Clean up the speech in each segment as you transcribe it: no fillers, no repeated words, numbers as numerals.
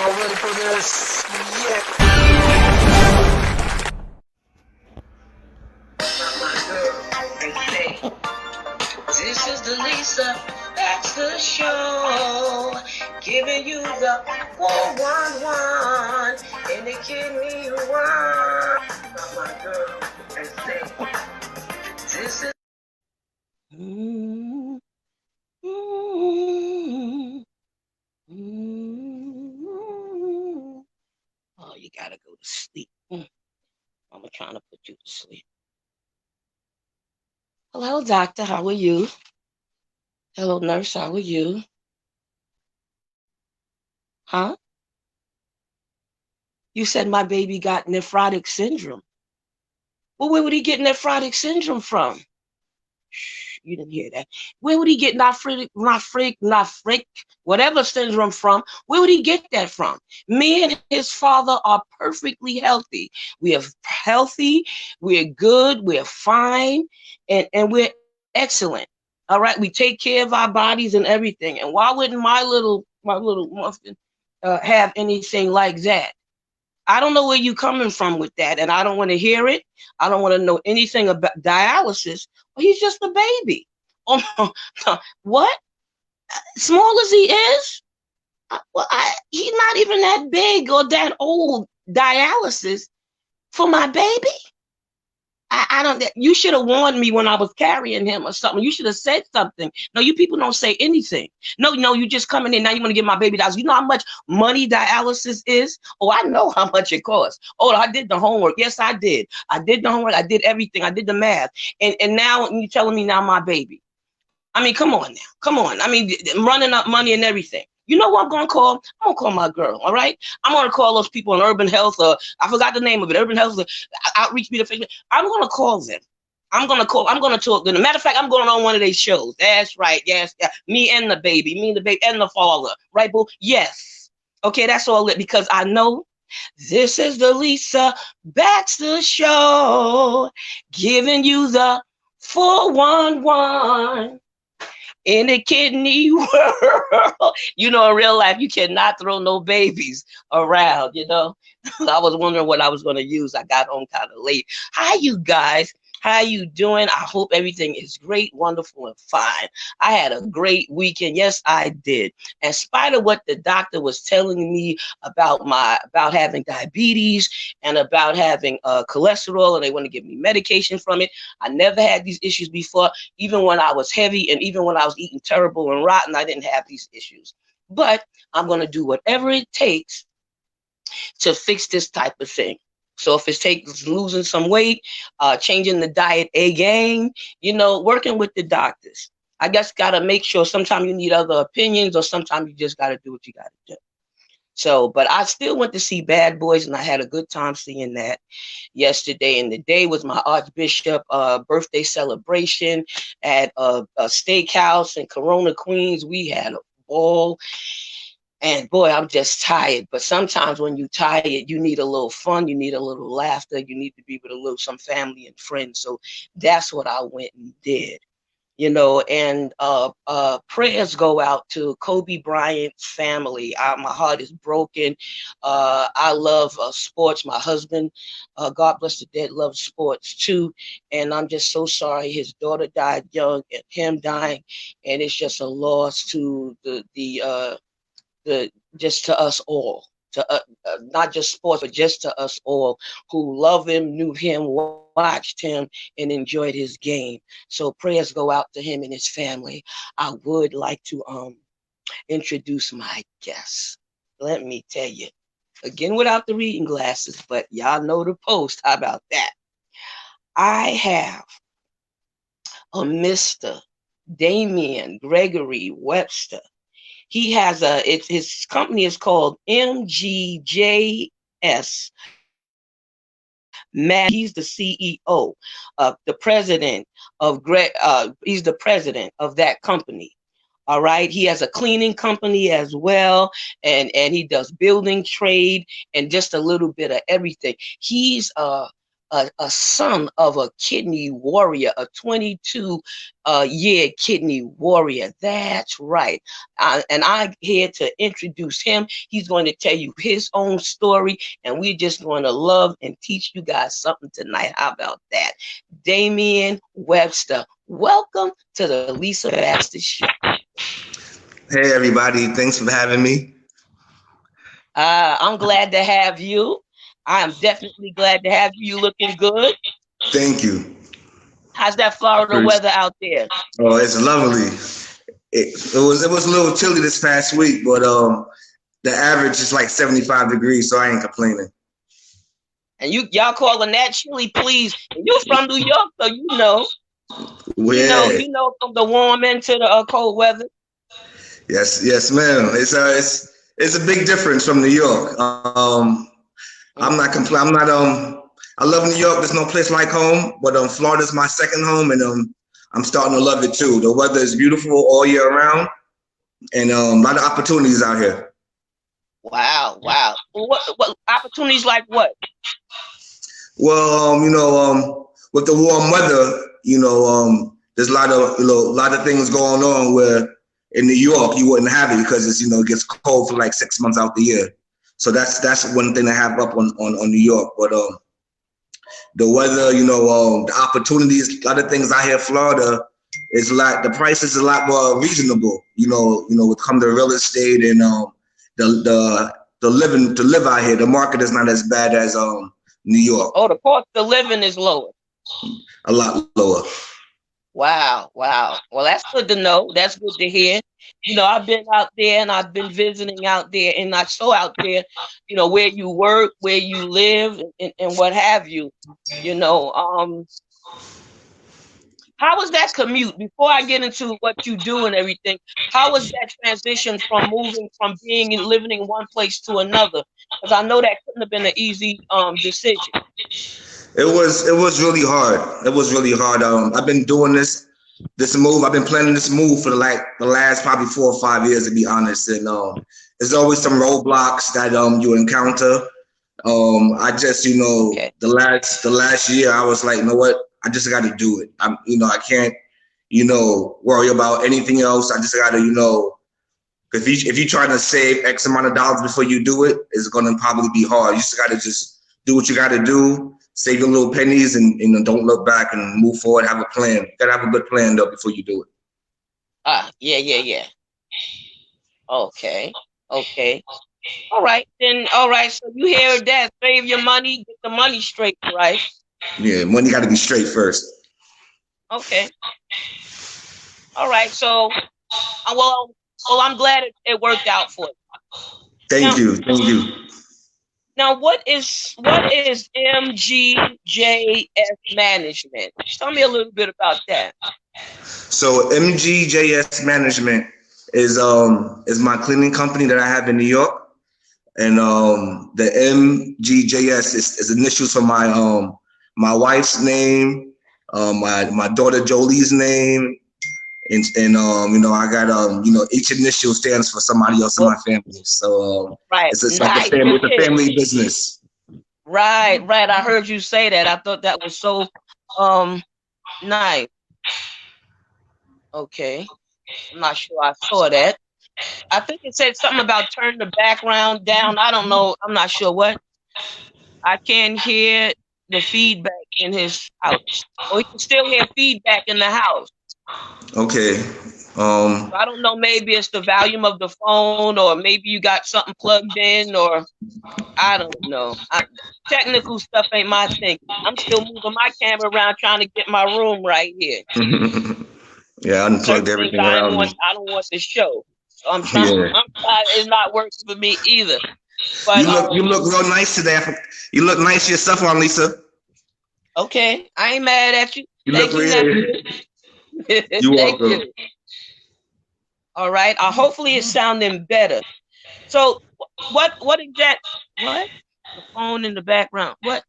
Y'all ready for this? Yeah. This is the Lisa Baxter Show, giving you the 411 in the kidney one. My girl, and say, this is. Oh, you gotta go to sleep. I'm trying to put you to sleep. Hello, doctor. How are you? Hello, nurse. How are you? Huh? You said my baby got nephrotic syndrome. Well, where would he get nephrotic syndrome from? Shh, you didn't hear that. Where would he get nephric, whatever syndrome from? Where would he get that from? Me and his father are perfectly healthy. We are healthy. We're good. We're fine. And we're excellent. All right. We take care of our bodies and everything. And why wouldn't my little muffin have anything like that? I don't know where you're coming from with that, and I don't want to hear it. I don't want to know anything about dialysis. Well, he's just a baby. Oh, what? Small as he is, he's not even that big or that old. Dialysis for my baby? I don't. You should have warned me when I was carrying him or something. You should have said something. No, you people don't say anything. No, you just coming in now. You want to get my baby dialysis. You know how much money dialysis is? Oh, I know how much it costs. Oh, I did the homework. Yes, I did. I did the homework. I did everything. I did the math. And now you're telling me now my baby. I mean, come on now. Come on. I mean, running up money and everything. You know what I'm going to call? I'm going to call my girl, all right? I'm going to call those people in Urban Health, I forgot the name of it, Urban Health, Outreach Media Facebook. I'm going to call them. I'm going to talk to them. Matter of fact, I'm going on one of their shows. That's right. Yes. Yeah. Me and the baby and the father. Right, boo? Yes. Okay, that's all it, because I know this is the Lisa Baxter Show, giving you the 411. In the kidney world, in real life, you cannot throw no babies around, I was wondering what I was going to use. I got home kind of late. Hi, you guys. How you doing? I hope everything is great, wonderful, and fine. I had a great weekend. Yes, I did. In spite of what the doctor was telling me about having diabetes and about having cholesterol, and they want to give me medication from it, I never had these issues before. Even when I was heavy and even when I was eating terrible and rotten, I didn't have these issues. But I'm going to do whatever it takes to fix this type of thing. So if it takes losing some weight, changing the diet again, working with the doctors. I just got to make sure sometimes you need other opinions or sometimes you just got to do what you got to do. So, but I still went to see Bad Boys and I had a good time seeing that yesterday. And the day was my Archbishop birthday celebration at a steakhouse in Corona, Queens. We had a ball. And boy, I'm just tired. But sometimes when you're tired, you need a little fun. You need a little laughter. You need to be with some family and friends. So that's what I went and did, and prayers go out to Kobe Bryant's family. My heart is broken. I love sports. My husband, God bless the dead, loves sports too. And I'm just so sorry. His daughter died young and him dying. And it's just a loss to just to us all, to not just sports, but just to us all who love him, knew him, watched him, and enjoyed his game. So prayers go out to him and his family. I would like to introduce my guest. Let me tell you, again without the reading glasses, but y'all know the post. How about that? I have a Mr. Damien Webster. He has his company is called Mgjs Management. He's the CEO, the president of he's the president of that company. All right. He has a cleaning company as well. And he does building trade and just a little bit of everything. He's a a son of a kidney warrior, a 22-year kidney warrior. That's right. And I'm here to introduce him. He's going to tell you his own story, and we're just going to love and teach you guys something tonight. How about that? Damien Webster, welcome to the Lisa Baxter Show. Hey, everybody. Thanks for having me. I'm glad to have you. I am definitely glad to have you. You looking good. Thank you. How's that Florida weather out there? Oh, it's lovely. It was a little chilly this past week, but the average is like 75 degrees, so I ain't complaining. And y'all calling that chilly, please? You're from New York, so you know. Yeah. You know from the warm into the cold weather. Yes, ma'am. It's a big difference from New York. I'm not complaining. I love New York. There's no place like home, but Florida's my second home, and I'm starting to love it too. The weather is beautiful all year round, and a lot of opportunities out here. Wow. What opportunities like what? Well, with the warm weather, there's a lot of things going on where in New York you wouldn't have it because it gets cold for like 6 months out the year. So that's one thing to have up on New York. But the weather, the opportunities, a lot of things out here in Florida is the price is a lot more reasonable. When it comes to real estate and the living to live out here, the market is not as bad as New York. Oh, the cost of living is lower. A lot lower. Wow. Well, that's good to know. That's good to hear. I've been out there and I've been visiting out there, and I saw out there, where you work, where you live, and what have you. How was that commute? Before I get into what you do and everything, how was that transition from moving from being and living in one place to another? Because I know that couldn't have been an easy decision. It was really hard. It was really hard. I've been doing this move. I've been planning this move for the last probably 4 or 5 years, to be honest. And there's always some roadblocks that you encounter. I just okay. the last year I was like, you know what? I just got to do it. I can't worry about anything else. I just got to if you're trying to save X amount of dollars before you do it, it's gonna probably be hard. You just got to just do what you got to do. Save your little pennies and don't look back and move forward. Have a plan. You gotta have a good plan though before you do it. Yeah. Okay. All right. So you hear that? Save your money. Get the money straight, right? Yeah, money got to be straight first. Okay. All right. So, well, I'm glad it worked out for you. Thank you. Now, what is Mgjs Management? Tell me a little bit about that. So Mgjs Management is my cleaning company that I have in New York, and the Mgjs is initials for my wife's name, my daughter Jolie's name, and I got each initial stands for somebody else in my family. So right. It's nice. Like it's a family business. Right. I heard you say that. I thought that was so nice. Okay. I'm not sure I saw that. I think it said something about turn the background down. I don't know. I'm not sure what. I can't hear the feedback in his house. Oh, you can still hear feedback in the house. Okay. So I don't know. Maybe it's the volume of the phone, or maybe you got something plugged in, or I don't know. Technical stuff ain't my thing. I'm still moving my camera around trying to get my room right here. Yeah, I unplugged everything around me. I don't want to show. So I'm trying. Yeah. It's not working for me either. But you look real nice today. You look nice yourself on, Lisa. Okay, I ain't mad at you. You look really. You're welcome. You. All right. Hopefully it's sounding better. So what is that? What? The phone in the background. What?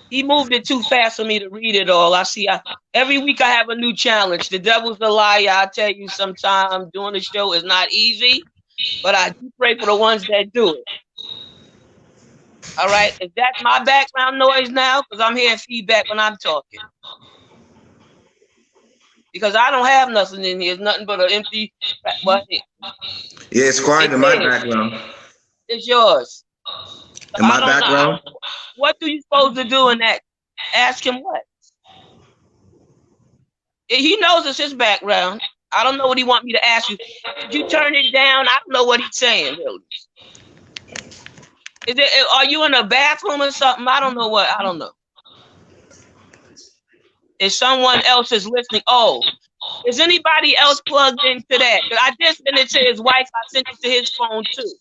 He moved it too fast for me to read it all. I see. Every week I have a new challenge. The devil's a liar. I tell you, sometimes doing the show is not easy, but I do pray for the ones that do it. All right. Is that my background noise now? Because I'm hearing feedback when I'm talking. Because I don't have nothing in here. It's nothing but an empty. What? Yeah, it's quiet It in my is. background. It's yours. So In I my don't know. background. What do you supposed to do in that? Ask him what. He knows it's his background. I don't know what he want me to ask you. Could you turn it down? I don't know what he's saying, really. Is it? Are you in a bathroom or something? I don't know what. I don't know. If someone else is listening, oh, is anybody else plugged into that? I just sent it to his wife. I sent it to his phone too,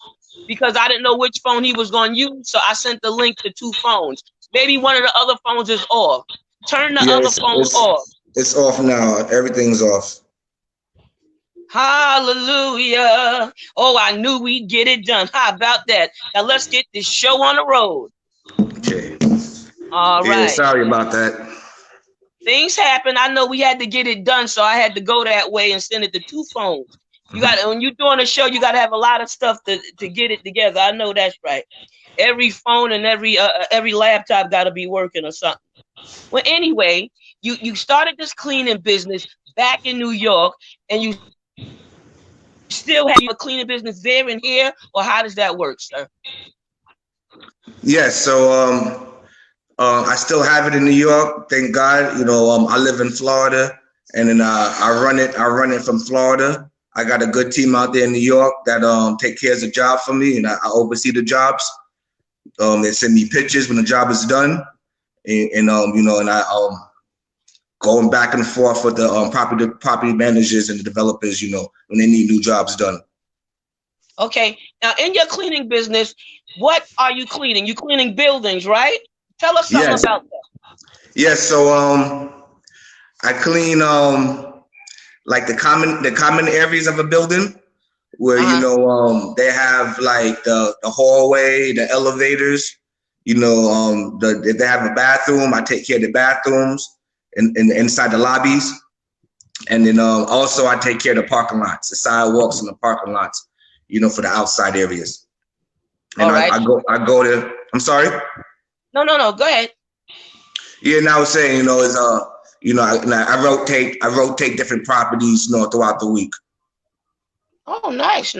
because I didn't know which phone he was going to use. So I sent the link to 2 phones. Maybe one of the other phones is off. Turn the Yeah, other phone off. it's off now. Everything's off. Hallelujah. Oh, I knew we'd get it done. How about that? Now let's get this show on the road. Okay. All Yeah, right. sorry about that. Things happen. I know we had to get it done, so I had to go that way and send it to 2 phones. You got, when you're doing a show, you got to have a lot of stuff to get it together. I know that's right. Every phone and every laptop got to be working or something. Well, anyway, you started this cleaning business back in New York, and you still have a cleaning business there and here, or how does that work, sir? Yes, so I still have it in New York. Thank God. I live in Florida, and then I run it. I run it from Florida. I got a good team out there in New York that take care of the job for me, and I oversee the jobs. They send me pictures when the job is done, and I going back and forth with the property managers and the developers. When they need new jobs done. Okay. Now, in your cleaning business, what are you cleaning? You cleaning buildings, right? Tell us something Yes. about that. Yes. So I clean like the common areas of a building where they have like the hallway, the elevators. If they have a bathroom, I take care of the bathrooms and inside the lobbies, and then also I take care of the parking lots, the sidewalks and the parking lots. For the outside areas. And All right. I go to. I'm sorry. No. Go ahead. Yeah, and I was saying, is I rotate different properties, throughout the week. Oh, nice.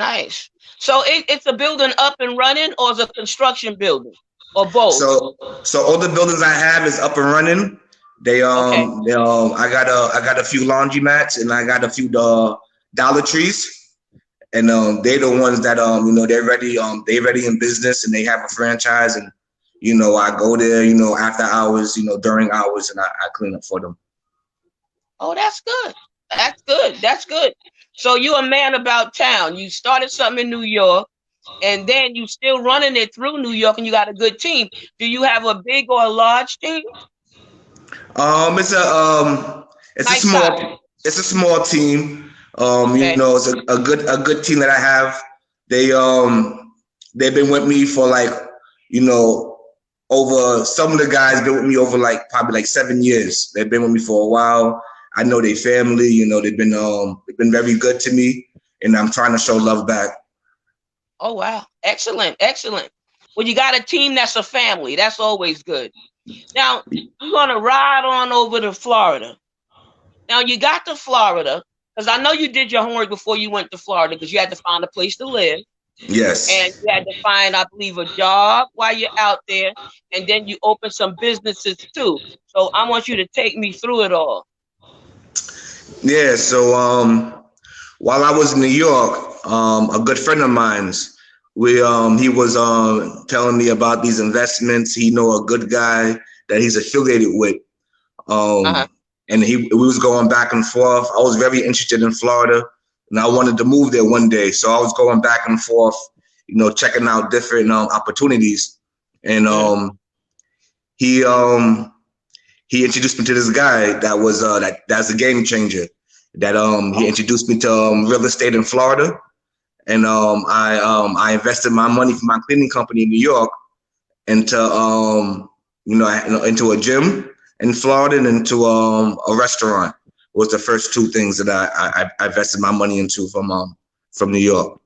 So it's a building up and running, or is it a construction building, or both? So all the buildings I have is up and running. They Okay. I got a few laundromats and I got a few Dollar Trees. And they're the ones that they're ready in business and they have a franchise, and I go there after hours, during hours, and I clean up for them. Oh, that's good. So you're a man about town. You started something in New York, and then you still running it through New York, and you got a good team. Do you have a big or a large team? It's Nice size. It's a small team. Okay. It's a good team that I have. They've been with me for like, over, some of the guys been with me over like probably like 7 years. They've been with me for a while. I know their family, they've been very good to me, and I'm trying to show love back. Oh, wow. Excellent. Well, you got a team that's a family. That's always good. Now, we're going to ride on over to Florida. Now, you got to Florida, because I know you did your homework before you went to Florida, because you had to find a place to live. Yes. And you had to find, I believe, a job while you're out there. And then you open some businesses too. So I want you to take me through it all. Yeah. So while I was in New York, a good friend of mine's, he was telling me about these investments. He know a good guy that he's affiliated with. And we was going back and forth. I was very interested in Florida, and I wanted to move there one day. So I was going back and forth, checking out different opportunities. And he introduced me to this guy that was that's a game changer. That he introduced me to real estate in Florida, and I invested my money from my cleaning company in New York into into a gym in Florida and into a restaurant. Was the first 2 things that I invested my money into from New York.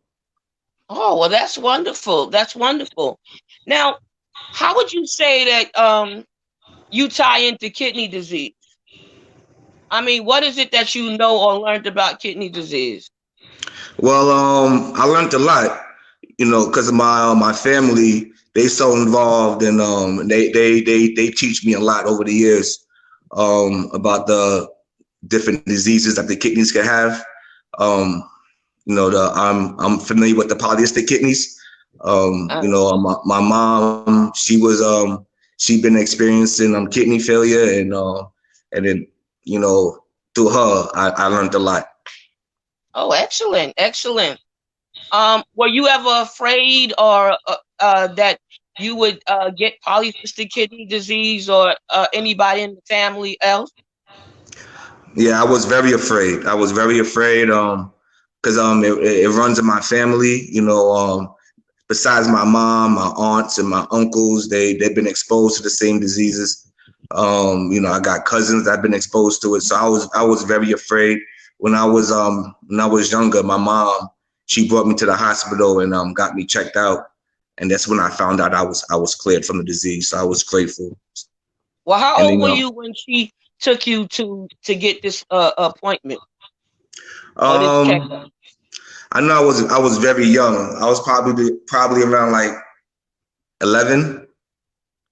Oh, well, that's wonderful. Now, How would you say that you tie into kidney disease? I mean, what is it that you know or learned about kidney disease? Well, I learned a lot, because of my family. They so involved, and they teach me a lot over the years, about the different diseases that the kidneys can have. Um, I'm familiar with the polycystic kidneys. Uh, My mom, she'd been experiencing kidney failure, and then, through her, I learned a lot. oh, excellent, excellent. Were you ever afraid or that you would get polycystic kidney disease or anybody in the family else? Yeah, I was very afraid. I was very afraid, because it runs in my family. Besides my mom, my aunts, and my uncles, they've been exposed to the same diseases. I got cousins that have been exposed to it, so I was very afraid. When I was younger, my mom, she brought me to the hospital and got me checked out, and that's when I found out I was cleared from the disease. So I was grateful. Well, how And old then, were you when she took you to get this appointment or this checkup? um, I know I was very young. I was probably around like 11.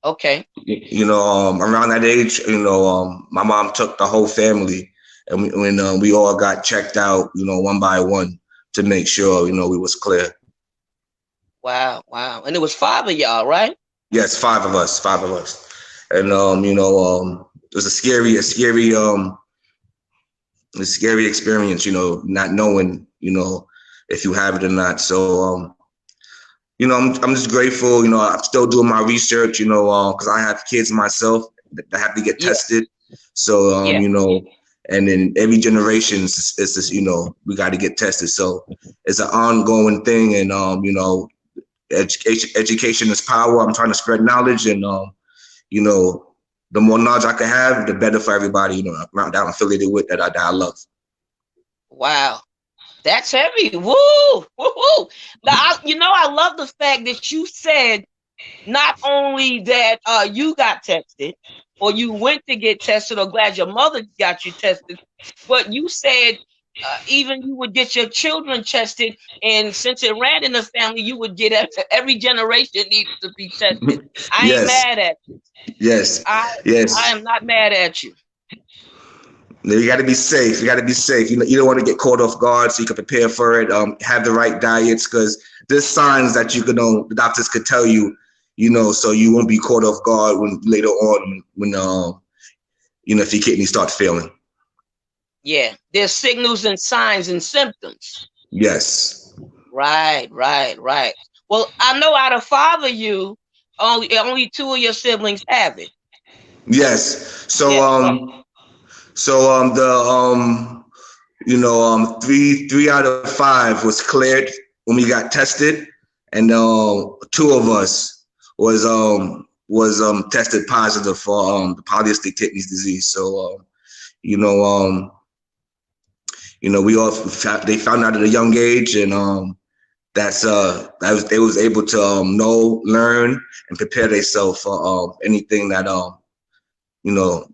Okay. Around that age, my mom took the whole family, and we all got checked out, one by one, to make sure, we was clear. Wow, wow. And it was five of y'all, right? Yes, five of us, and it was a scary experience, not knowing, if you have it or not. So, I'm just grateful. I'm still doing my research, because I have kids myself that have to get Yeah, tested. So, yeah, and then every generation, it's just, we got to get tested. So it's an ongoing thing, and education is power. I'm trying to spread knowledge, and you know, the more knowledge I can have, the better for everybody, around that I'm affiliated with, that I love. wow. That's heavy. Woo! Woo! Woo. Now, I love the fact that you said not only that you got tested or you went to get tested or glad your mother got you tested, but you said even you would get your children tested, and since it ran in the family, you would get every generation needs to be tested. I ain't Yes, mad at you. yes, I I yes. am not mad at you. You got to be safe. You got to be safe. You don't want to get caught off guard, so you can prepare for it. Have the right diets, because there's signs that the doctors could tell you. So you won't be caught off guard when later on, when if your kidney starts failing. Yeah, there's signals and signs and symptoms. Yes. Right, right, right. Well, I know out of five of you, only two of your siblings have it. Yes. So Yeah. the three out of five was cleared when we got tested, and two of us was tested positive for the polycystic kidney disease. So you know they found out at a young age, and they was able to know, learn, and prepare themselves for anything that you know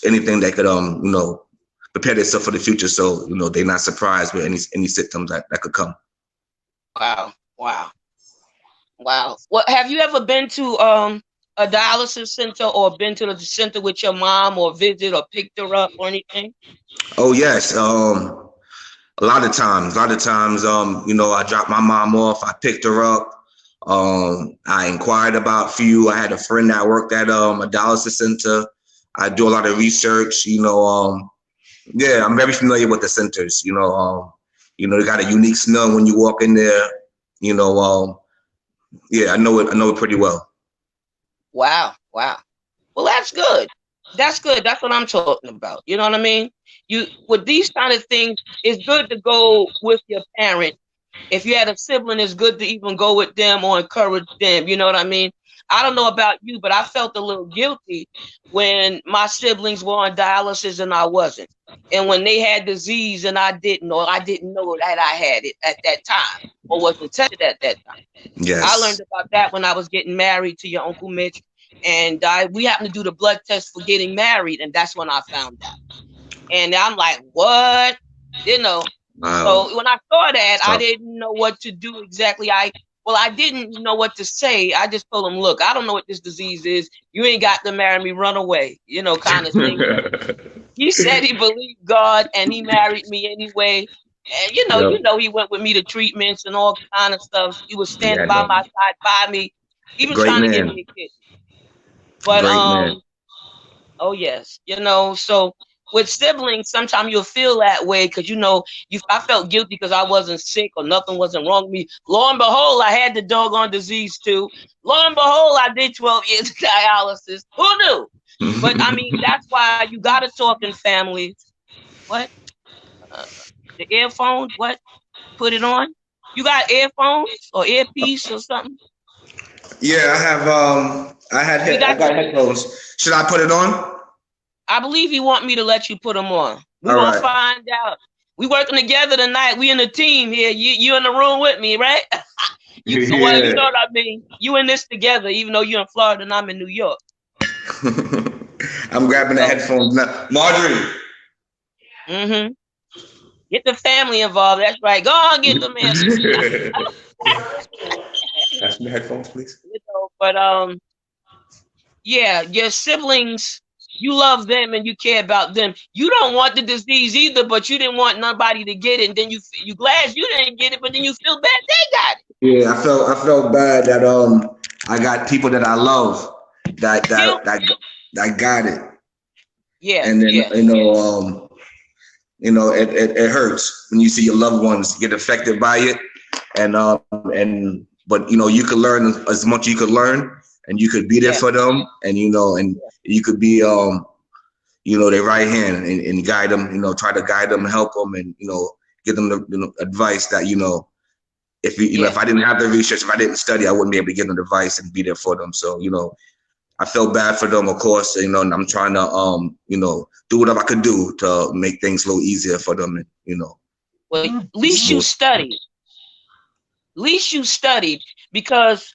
anything that could prepare themselves for the future, so they're not surprised with any symptoms that could come. Wow, wow, wow. Well, have you ever been to a dialysis center or been to the center with your mom or visit or picked her up or anything? Oh yes, a lot of times, I dropped my mom off, I picked her up, I inquired about a few. I had a friend that worked at a dialysis center. I do a lot of research. Yeah, I'm very familiar with the centers. They got a unique smell when you walk in there. You know, yeah, I know it. I know it pretty well. Wow, wow. Well, that's good. That's good. That's what I'm talking about. You know what I mean? You with these kind of things, it's good to go with your parent. If you had a sibling, it's good to even go with them or encourage them. You know what I mean? I don't know about you, but I felt a little guilty when my siblings were on dialysis and I wasn't. And when they had disease and I didn't, or I didn't know that I had it at that time or wasn't tested at that time. Yes. I learned about that when I was getting married to your Uncle Mitch. And we happened to do the blood test for getting married. And that's when I found out. And I'm like, what? You know. Wow. So when I saw that, I didn't know what to do exactly. I didn't know what to say. I just told him, look, I don't know what this disease is. You ain't got to marry me, run away, you know, kind of thing. He said he believed God and he married me anyway. And you know, he went with me to treatments and all kind of stuff. He was standing by my side, by me, even trying to give me a kid. But oh yes, you know, so with siblings, sometimes you'll feel that way because, you know, I felt guilty because I wasn't sick or nothing wasn't wrong with me. Lo and behold, I had the doggone disease too. Lo and behold, I did 12 years of dialysis. Who knew? But I mean, that's why you got to talk in families. What? The earphones? What? Put it on? You got earphones or earpiece or something? Yeah, I got headphones. Should I put it on? I believe he want me to let you put them on. We're going to find out. We working together tonight. We in the team here. You in the room with me, right? You know what I mean? You in this together, even though you're in Florida and I'm in New York. I'm grabbing the headphones now. Marjorie. Mm-hmm. Get the family involved. That's right. Go on, get them in. Ask me the headphones, please. You know, but yeah, your siblings, you love them and you care about them. You don't want the disease either, but you didn't want nobody to get it. And then you glad you didn't get it, but then you feel bad they got it. Yeah, I felt bad that I got people that I love that got it. Yeah. And then you know, it hurts when you see your loved ones get affected by it. But you know, you could learn as much as you could learn, and you could be there for them, and you know, and you could be you know, their right hand and guide them, you know, try to guide them, help them, and you know, give them the advice that, you know, if you know, if I didn't have the research, if I didn't study, I wouldn't be able to give them advice and be there for them. So, you know, I felt bad for them, of course, you know, and I'm trying to you know, do whatever I could do to make things a little easier for them, and, you know. Well, at least you studied. At least you studied, because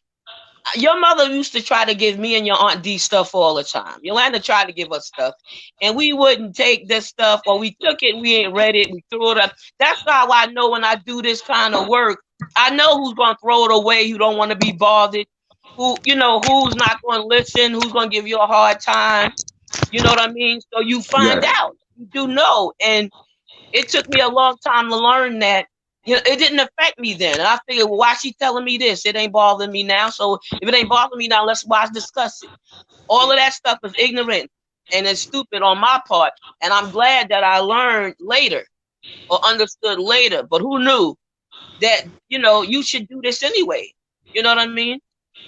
your mother used to try to give me and your Aunt D stuff all the time. Yolanda tried to give us stuff, and we wouldn't take this stuff, or we took it, we ain't read it, we threw it up. That's how I know when I do this kind of work, I know who's going to throw it away, who don't want to be bothered, who, you know, who's not going to listen, who's going to give you a hard time. You know what I mean? So you find out. You do know. And it took me a long time to learn that. You know, it didn't affect me then. And I figured, well, why is she telling me this? It ain't bothering me now. So if it ain't bothering me now, let's discuss it. All of that stuff is ignorant and it's stupid on my part. And I'm glad that I learned later or understood later. But who knew that, you know, you should do this anyway? You know what I mean?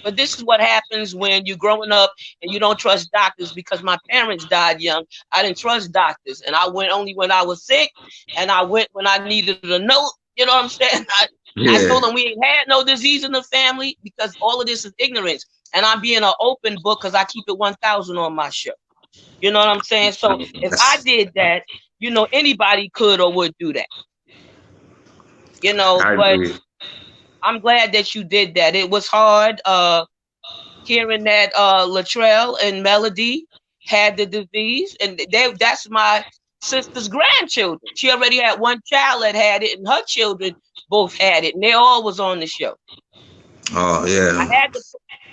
But this is what happens when you're growing up and you don't trust doctors, because my parents died young. I didn't trust doctors. And I went only when I was sick, and I went when I needed a note. You know what I'm saying? I told them we ain't had no disease in the family, because all of this is ignorance. And I'm being an open book because I keep it 1,000 on my show. You know what I'm saying? So if I did that, you know, anybody could or would do that. You know, but I'm glad that you did that. It was hard hearing that Latrell and Melody had the disease, and that's my sister's grandchildren. She already had one child that had it, and her children both had it, and they all was on the show. Oh yeah.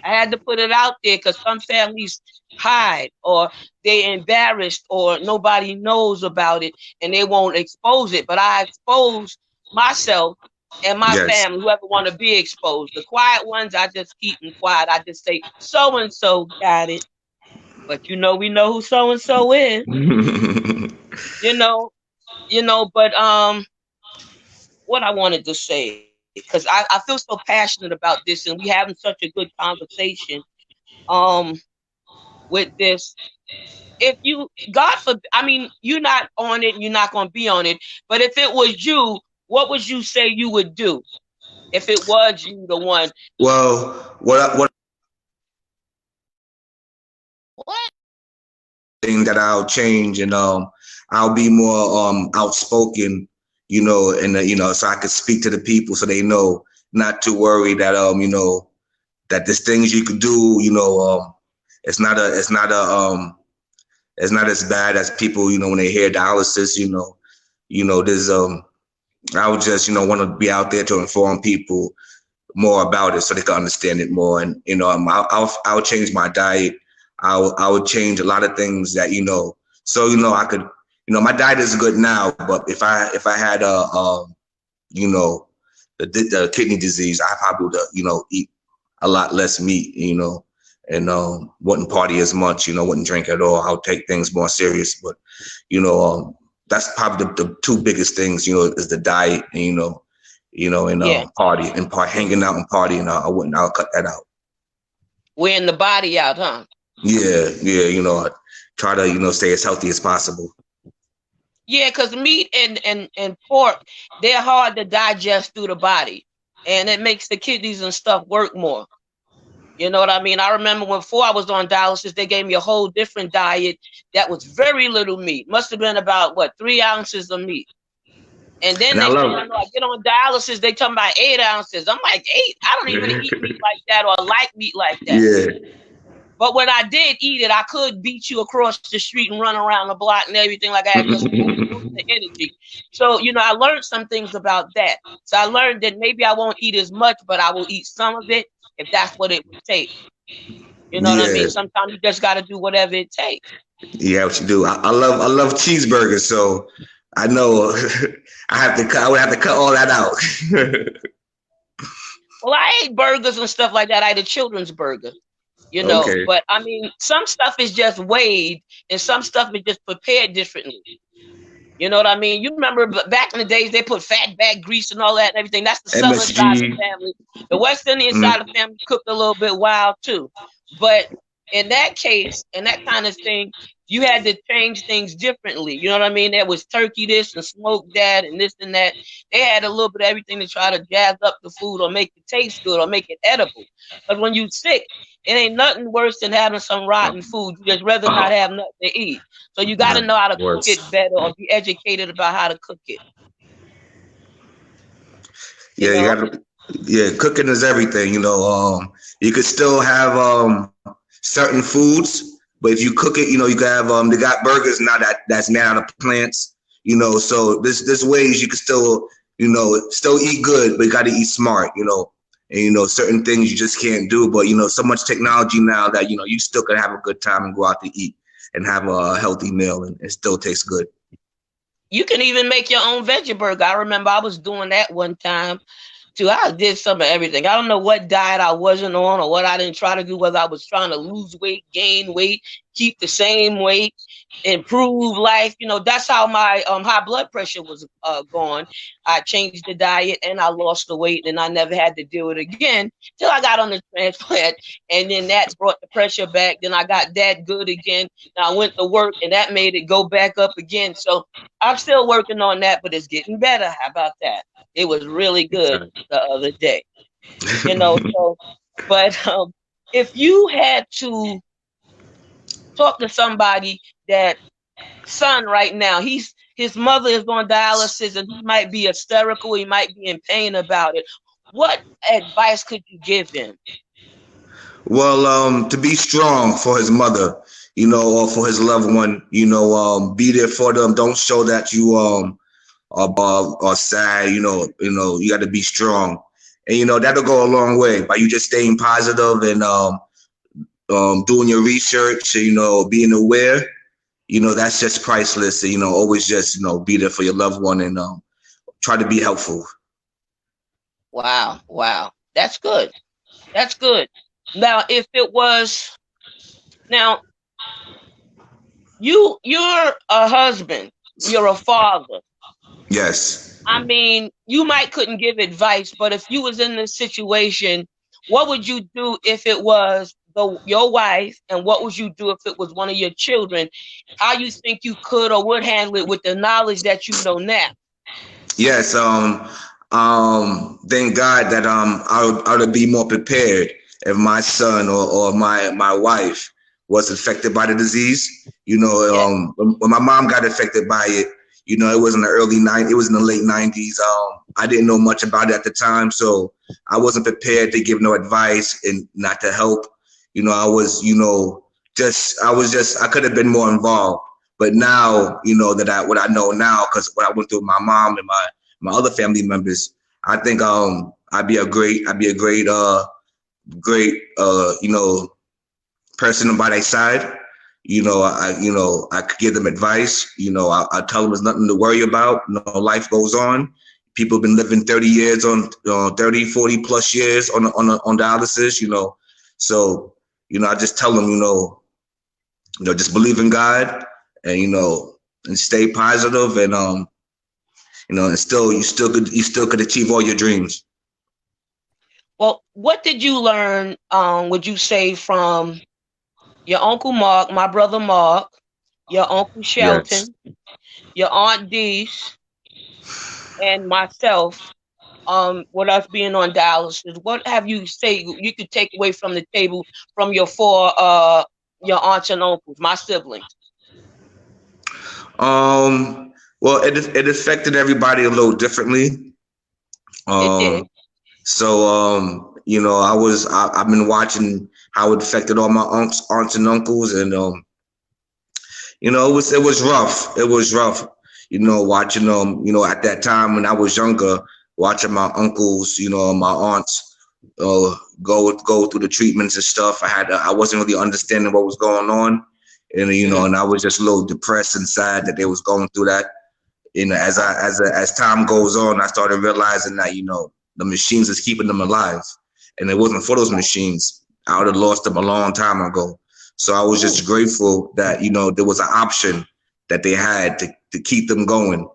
I had to put it out there because some families hide, or they're embarrassed, or nobody knows about it and they won't expose it. But I expose myself and my family, whoever want to be exposed. The quiet ones, I just keep them quiet. I just say, so-and-so got it. But you know, we know who so-and-so is. you know, but what I wanted to say, because I feel so passionate about this, and we having such a good conversation with this. If you, God forbid, I mean, you're not on it, you're not going to be on it, but if it was you, what would you say you would do if it was you, the one? Well, what What? Thing that I'll change, and I'll be more outspoken, and so I could speak to the people so they know not to worry that that there's things you could do, it's not it's not as bad as people, when they hear dialysis, there's I would just want to be out there to inform people more about it so they can understand it more. And I'll change my diet. I would change a lot of things that so I could, my diet is good now, but if I had the kidney disease, I probably would eat a lot less meat, and wouldn't party as much, wouldn't drink at all. I'll take things more serious, but that's probably the two biggest things, is the diet, and Yeah. party and hanging out and partying. I'll cut that out. Wearing the body out, huh? Yeah, try to stay as healthy as possible. Yeah, because meat and pork, they're hard to digest through the body, and it makes the kidneys and stuff work more. You know what I mean? I remember before I was on dialysis, they gave me a whole different diet that was very little meat. Must have been about 3 ounces of meat. And then I get on dialysis, they talking about 8 ounces. I'm like, 8? I don't even eat meat like that or like meat like that. Yeah. But when I did eat it, I could beat you across the street and run around the block and everything like that. Just the energy. So, I learned some things about that. So I learned that maybe I won't eat as much, but I will eat some of it if that's what it would take. You know what I mean? Sometimes you just got to do whatever it takes. Yeah, what you do. I love cheeseburgers, so I know I would have to cut all that out. Well, I ate burgers and stuff like that. I ate a children's burger. Okay. But I mean, some stuff is just weighed and some stuff is just prepared differently. You know what I mean? You remember back in the days, they put fat back grease and all that and everything. That's the southern side of the family. The West Indian side of the family cooked a little bit wild too. But in that case, and that kind of thing, you had to change things differently. You know what I mean? There was turkey this and smoked that and this and that. They had a little bit of everything to try to jazz up the food or make it taste good or make it edible. But when you sick, it ain't nothing worse than having some rotten food. You just rather not have nothing to eat. So you got to know how to cook it better or be educated about how to cook it. Yeah, you got to. Yeah, cooking is everything. You could still have certain foods, but if you cook it, you can have they got burgers now that's made out of plants. So there's ways you can still still eat good, but you got to eat smart. And certain things you just can't do, but so much technology now that you still can have a good time and go out to eat and have a healthy meal and it still tastes good. You can even make your own veggie burger. I remember I was doing that one time too. I did some of everything. I don't know what diet I wasn't on or what I didn't try to do, whether I was trying to lose weight, gain weight, keep the same weight, improve life. That's how my high blood pressure was going. I changed the diet and I lost the weight and I never had to do it again till I got on the transplant. And then that brought the pressure back. Then I got that good again. And I went to work and that made it go back up again. So I'm still working on that, but it's getting better. How about that? It was really good the other day. So, but if you had to talk to somebody that son right now, his mother is on dialysis and he might be hysterical, he might be in pain about it, what advice could you give him? Well, to be strong for his mother, or for his loved one, be there for them. Don't show that you are sad, you got to be strong. And that'll go a long way by you just staying positive and doing your research, being aware. That's just priceless. And, always just, be there for your loved one and try to be helpful. Wow. That's good. Now, if it was, you're a husband, you're a father. Yes. I mean, you might couldn't give advice, but if you was in this situation, what would you do if it was your wife, and what would you do if it was one of your children? How you think you could or would handle it with the knowledge that you know now? Yes. Thank God that I would be more prepared if my son or my wife was affected by the disease. You know, Yeah. when my mom got affected by it, you know, it was in the it was in the late 90s. I didn't know much about it at the time, so I wasn't prepared to give no advice and not to help. You know, I was, you know, I could have been more involved. But now, you know, what I know now, because what I went through with my mom and my other family members, I think I'd be a great you know, person by their side. You know, I could give them advice. You know, I tell them there's nothing to worry about. You know, life goes on. People have been living 30 years 30, 40 plus years on dialysis. You know, so you know, I just tell them, just believe in God, and and stay positive, and and you still could achieve all your dreams. Well, what did you learn, would you say, from your Uncle Mark, my brother Mark, your Uncle Yes. Shelton, your Aunt Dees, and myself, with us being on dialysis? What have you could take away from the table from your aunts and uncles, my siblings? Well, it affected everybody a little differently. It did. So I've been watching how it affected all my aunts and uncles, and it was rough. It was rough. Watching at that time when I was younger, watching my uncles, my aunts, go through the treatments and stuff. I wasn't really understanding what was going on, and and I was just a little depressed and sad that they was going through that. As time goes on, I started realizing that the machines is keeping them alive, and it wasn't for those machines, I would have lost them a long time ago. So I was just grateful that there was an option that they had to keep them going,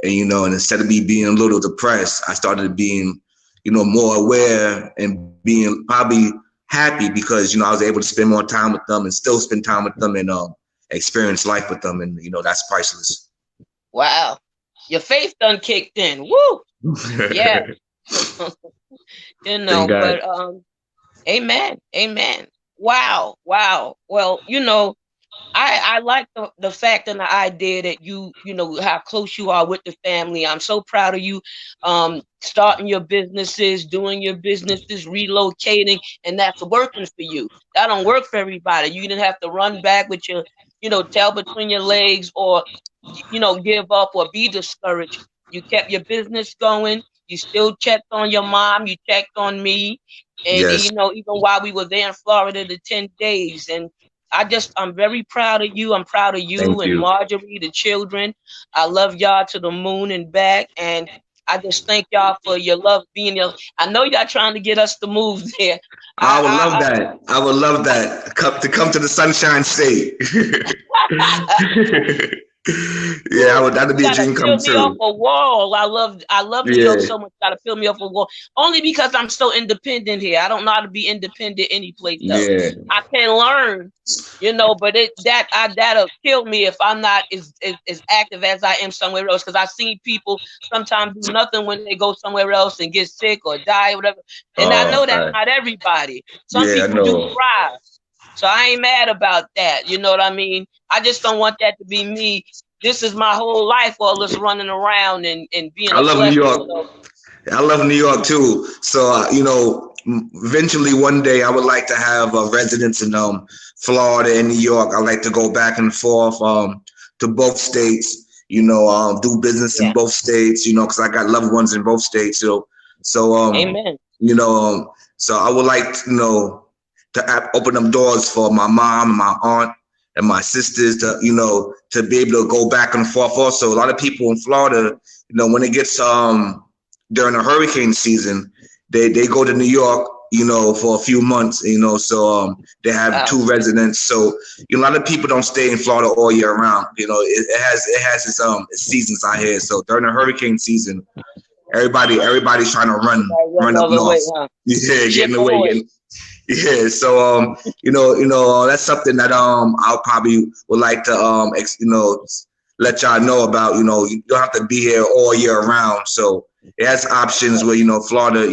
and and instead of me being a little depressed, I started being more aware and being probably happy because I was able to spend more time with them and still spend time with them and experience life with them, and that's priceless. Wow, your faith done kicked in. Woo! Yeah. Thank God. But amen, amen. Wow, wow. Well, I like the fact and the idea that you know how close you are with the family. I'm so proud of you, starting your businesses, doing your businesses, relocating, and that's working for you. That don't work for everybody. You didn't have to run back with your tail between your legs, or give up or be discouraged. You kept your business going. You still checked on your mom. You checked on me, and Yes. even while we were there in Florida, the 10 days. And I'm very proud of you. I'm proud of you Thank and you. Marjorie, the children. I love y'all to the moon and back. And I just thank y'all for your love being there. I know y'all trying to get us to move there. I would love that. I would love that. Come to the Sunshine State. Yeah, that'd be a dream come Peel me off true. a wall. I love New York Yeah, so much. Gotta peel me off a wall. Only because I'm so independent here. I don't know how to be independent anyplace else. yeah. I can learn, but that'll kill me if I'm not as active as I am somewhere else. Because I've seen people sometimes do nothing when they go somewhere else and get sick or die or whatever. And I know that's Right. not everybody. Some Yeah, I people do know. thrive. So I ain't mad about that. You know what I mean? I just don't want that to be me. This is my whole life, all this running around and being I a love New blessing. York. I love New York too. So eventually one day I would like to have a residence in Florida and New York. I like to go back and forth to both states. Do business in both states. Because I got loved ones in both states. So Amen. So I would like to open up doors for my mom and my aunt and my sisters to be able to go back and forth. Also, a lot of people in Florida, when it gets during the hurricane season, they go to New York, for a few months, so they have two residents. So a lot of people don't stay in Florida all year round. It has its seasons out here. So during the hurricane season, everybody's trying to run up north. Yeah, getting away. Yeah, so that's something that I'll probably would like to let y'all know about. You don't have to be here all year round, so it has options where Florida,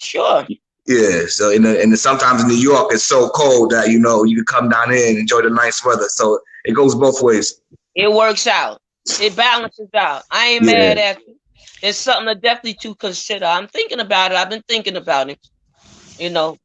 Sure. Yeah, so sometimes in New York it's so cold that you can come down here and enjoy the nice weather. So it goes both ways. It works out. It balances out. I ain't Yeah, mad at you. It's something to definitely to consider. I'm thinking about it. I've been thinking about it.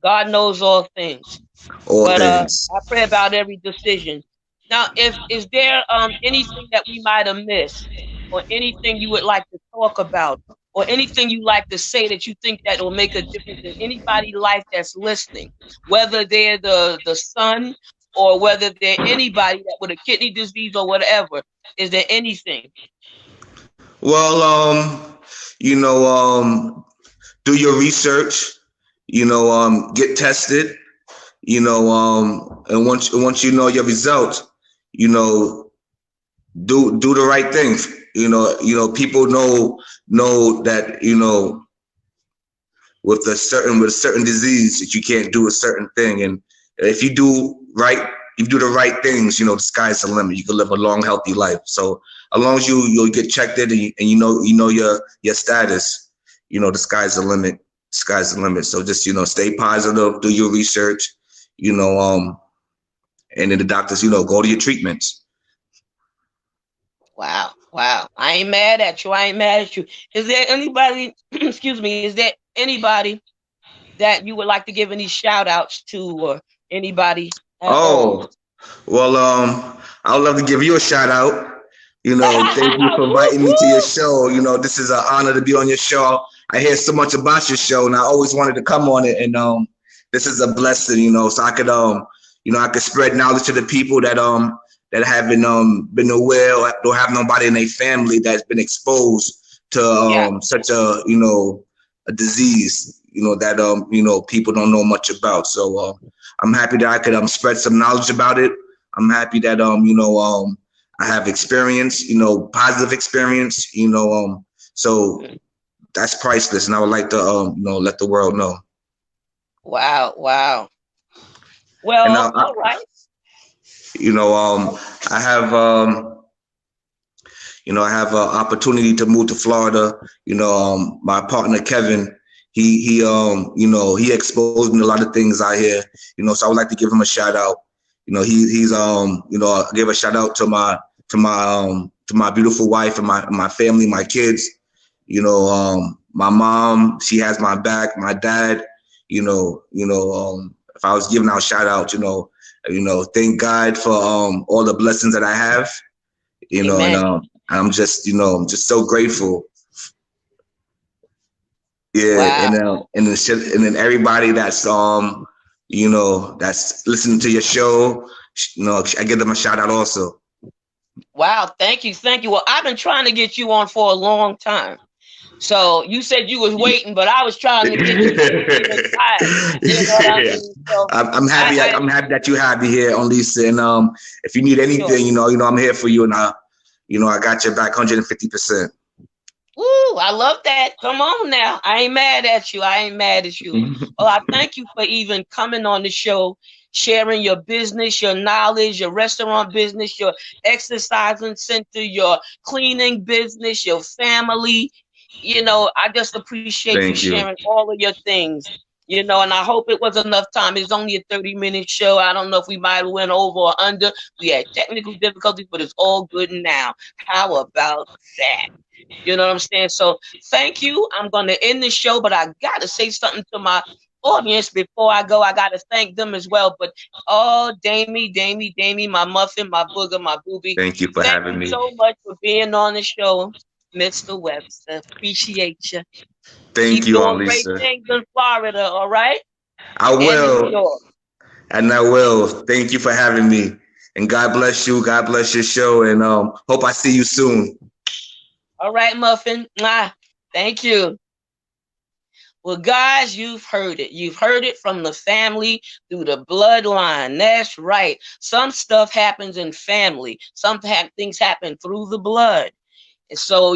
God knows all things. all But things. I pray about every decision. Now, if is there anything that we might have missed, or anything you would like to talk about, or anything you like to say that you think that will make a difference in anybody's life that's listening, whether they're the son or whether they're anybody that with a kidney disease or whatever, is there anything? Well, you know, do your research. Get tested. And once you know your results, you know, do the right thing. People know that with a certain disease that you can't do a certain thing, and if you do right, if you do the right things, the sky's the limit. You can live a long, healthy life. So as long as you'll get checked in and you know your status, the sky's the limit. Sky's the limit. So just stay positive, do your research, and then the doctors, go to your treatments. Wow, wow. I ain't mad at you. I ain't mad at you. Is there anybody, excuse me, is there anybody that you would like to give any shout outs to, or anybody at all? Oh, well, I would love to give you a shout out. Thank you for Woo, inviting me to your woo. show. This is an honor to be on your show. I hear so much about your show, and I always wanted to come on it. And this is a blessing, so I could spread knowledge to the people that haven't been aware or don't have nobody in their family that's been exposed to Yeah, such a disease, that people don't know much about. So I'm happy that I could spread some knowledge about it. I'm happy that I have experience, positive experience, so that's priceless, and I would like to let the world know. wow, wow. And Well, all right. I have I have an opportunity to move to Florida. My partner Kevin, he exposed me to a lot of things out here. So I would like to give him a shout out. He's I give a shout out to my beautiful wife and my family, my kids. My mom, she has my back. My dad, if I was giving out shout outs, thank God for all the blessings that I have. And Amen. I'm just I'm just so grateful. Yeah, Wow, and then everybody that's that's listening to your show, I give them a shout out also. wow. Thank you, thank you. Well, I've been trying to get you on for a long time. So you said you was waiting, but I was trying to get you since we was tired. You know what I Yeah. mean? So I'm happy. I I'm happy that you have me here on Lisa. And if you need sure. anything, I'm here for you. And I got your back 150%. Woo, I love that. Come on now. I ain't mad at you. I ain't mad at you. Well, I thank you for even coming on the show, sharing your business, your knowledge, your restaurant business, your exercising center, your cleaning business, your family. I just appreciate you Thank you. sharing all of your things. And I hope it was enough time. It's only a 30-minute show. I don't know if we might have went over or under. We had technical difficulties, but it's all good now. How about that? You know what I'm saying? So thank you. I'm going to end the show, but I got to say something to my audience before I go. I got to thank them as well. But Damie, my muffin, my booger, my booby. Thank you for Thank having you me. so much for being on the show, Mr. Webster. Appreciate you. Thank Keep you, doing great Lisa. things in Florida, all right? I And in New will, York. and I will. Thank you for having me. And God bless you. God bless your show. And hope I see you soon. All right, Muffin. Thank you. Well, guys, you've heard it. You've heard it from the family through the bloodline. That's right. Some stuff happens in family. Some things happen through the blood. And so,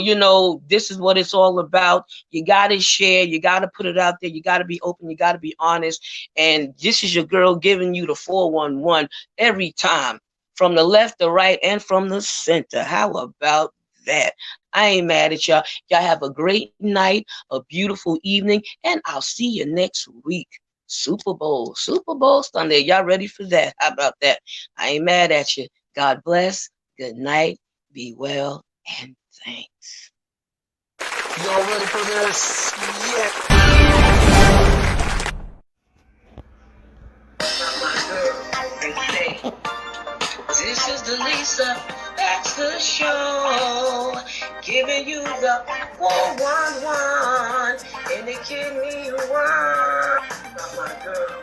this is what it's all about. You got to share. You got to put it out there. You got to be open. You got to be honest. And this is your girl giving you the 411 every time, from the left, the right, and from the center. How about that? I ain't mad at y'all. Y'all have a great night, a beautiful evening, and I'll see you next week. Super Bowl Sunday. Y'all ready for that? How about that? I ain't mad at you. God bless. Good night. Be well, and thanks. Y'all ready for this? Yeah. This is the Lisa Baxter Show, giving you the 411 and the kid me one. My girl.